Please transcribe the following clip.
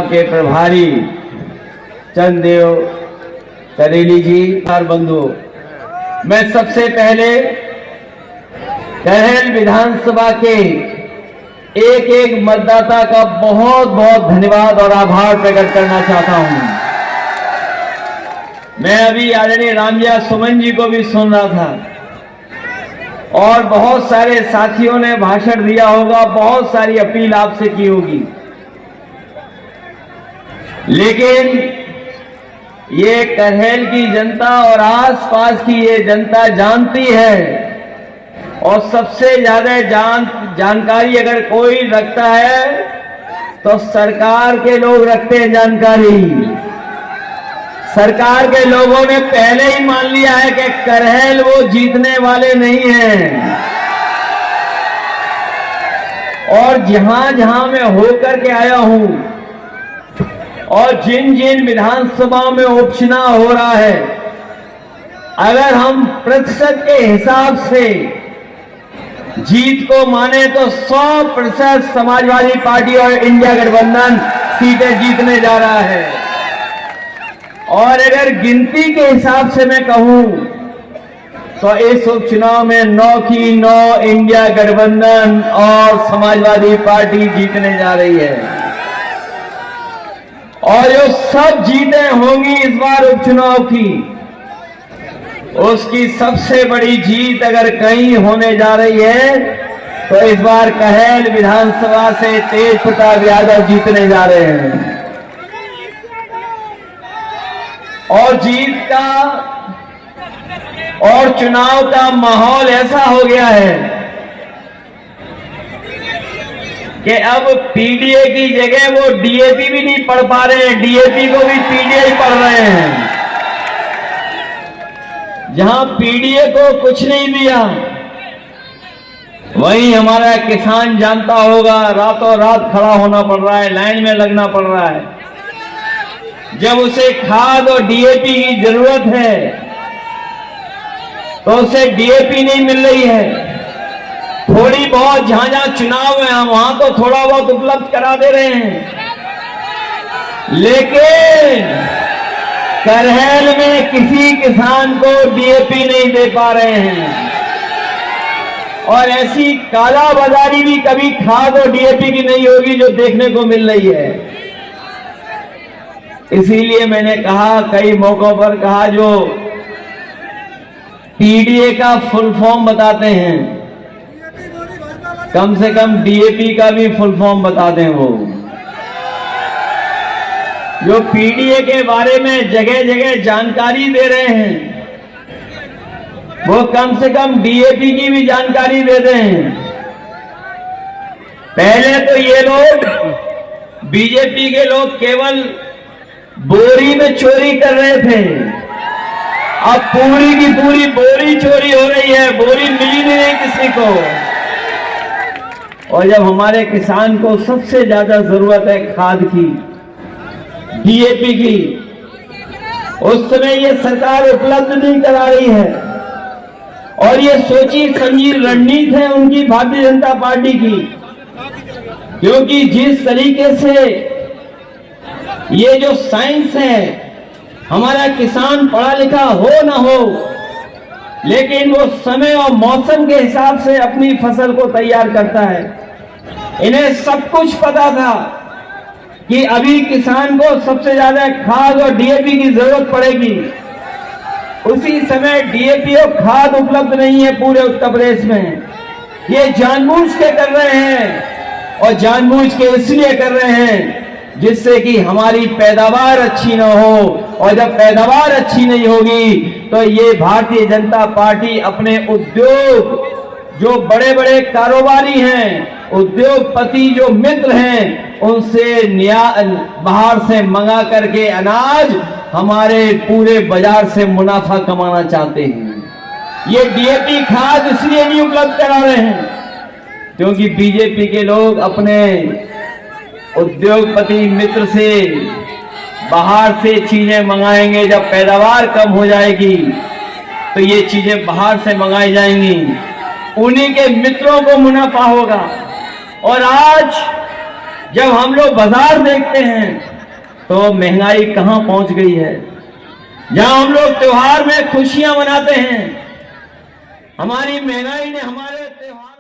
के प्रभारी चंद्रदेव करेली जी और बंधु, मैं सबसे पहले करहेल विधानसभा के एक एक मतदाता का बहुत बहुत धन्यवाद और आभार प्रकट करना चाहता हूं। मैं अभी आदरणीय रामजिया सुमन जी को भी सुन रहा था और बहुत सारे साथियों ने भाषण दिया होगा, बहुत सारी अपील आपसे की होगी, लेकिन ये करहेल की जनता और आसपास की ये जनता जानती है और सबसे ज्यादा जानकारी अगर कोई रखता है तो सरकार के लोग रखते हैं जानकारी। सरकार के लोगों ने पहले ही मान लिया है कि करहेल वो जीतने वाले नहीं हैं और जहां जहां मैं होकर के आया हूं और जिन जिन विधानसभा में उपचुनाव हो रहा है, अगर हम प्रतिशत के हिसाब से जीत को माने तो 100% समाजवादी पार्टी और इंडिया गठबंधन सीटें जीतने जा रहा है। और अगर गिनती के हिसाब से मैं कहूं तो इस उपचुनाव में 9 की 9 इंडिया गठबंधन और समाजवादी पार्टी जीतने जा रही है और जो सब जीतें होंगी इस बार उपचुनाव की, उसकी सबसे बड़ी जीत अगर कहीं होने जा रही है तो इस बार करहेल विधानसभा से तेज प्रताप यादव जीतने जा रहे हैं। और जीत का और चुनाव का माहौल ऐसा हो गया है कि अब पीडीए की जगह वो डीएपी भी नहीं पढ़ पा रहे हैं, डीएपी को भी पीडीए ही पढ़ रहे हैं। जहां पीडीए को कुछ नहीं दिया, वहीं हमारा किसान जानता होगा रातों रात खड़ा होना पड़ रहा है, लाइन में लगना पड़ रहा है। जब उसे खाद और डीएपी की जरूरत है तो उसे डीएपी नहीं मिल रही है। थोड़ी बहुत जहां जहां चुनाव है वहां तो थोड़ा बहुत उपलब्ध करा दे रहे हैं, लेकिन करहेल में किसी किसान को डीएपी नहीं दे पा रहे हैं। और ऐसी कालाबाजारी भी कभी खाद और डीएपी की नहीं होगी जो देखने को मिल रही है। इसीलिए मैंने कहा, कई मौकों पर कहा, जो पीडीए का फुल फॉर्म बताते हैं कम से कम डीएपी का भी फुल फॉर्म बता दें। वो जो पीडीए के बारे में जगह जगह जानकारी दे रहे हैं वो कम से कम डीएपी की भी जानकारी दे दें। पहले तो ये लोग बीजेपी के लोग केवल बोरी में चोरी कर रहे थे, अब पूरी की पूरी बोरी चोरी हो रही है, बोरी मिली नहीं किसी को। और जब हमारे किसान को सबसे ज्यादा जरूरत है खाद की, डीएपी की, उस समय ये सरकार उपलब्ध नहीं करा रही है। और ये सोची समझी रणनीति है उनकी भारतीय जनता पार्टी की, क्योंकि जिस तरीके से ये जो साइंस है, हमारा किसान पढ़ा लिखा हो ना हो, लेकिन वो समय और मौसम के हिसाब से अपनी फसल को तैयार करता है। इन्हें सब कुछ पता था कि अभी किसान को सबसे ज्यादा खाद और डीएपी की जरूरत पड़ेगी। उसी समय डीएपी और खाद उपलब्ध नहीं है पूरे उत्तर प्रदेश में। ये जानबूझ के कर रहे हैं और जानबूझ के इसलिए कर रहे हैं जिससे कि हमारी पैदावार अच्छी न हो, और जब पैदावार अच्छी नहीं होगी तो ये भारतीय जनता पार्टी अपने उद्योग, जो बड़े बड़े कारोबारी हैं, उद्योगपति जो मित्र हैं, उनसे बाहर से मंगा करके अनाज हमारे पूरे बाजार से मुनाफा कमाना चाहते हैं। ये डीएपी खाद इसलिए नहीं उपलब्ध करा रहे हैं क्योंकि बीजेपी के लोग अपने उद्योगपति मित्र से बाहर से चीजें मंगाएंगे। जब पैदावार कम हो जाएगी तो ये चीजें बाहर से मंगाई जाएंगी, उन्हीं के मित्रों को मुनाफा होगा। और आज जब हम लोग बाजार देखते हैं तो महंगाई कहां पहुंच गई है। जहां हम लोग त्योहार में खुशियां मनाते हैं, हमारी महंगाई ने हमारे त्योहार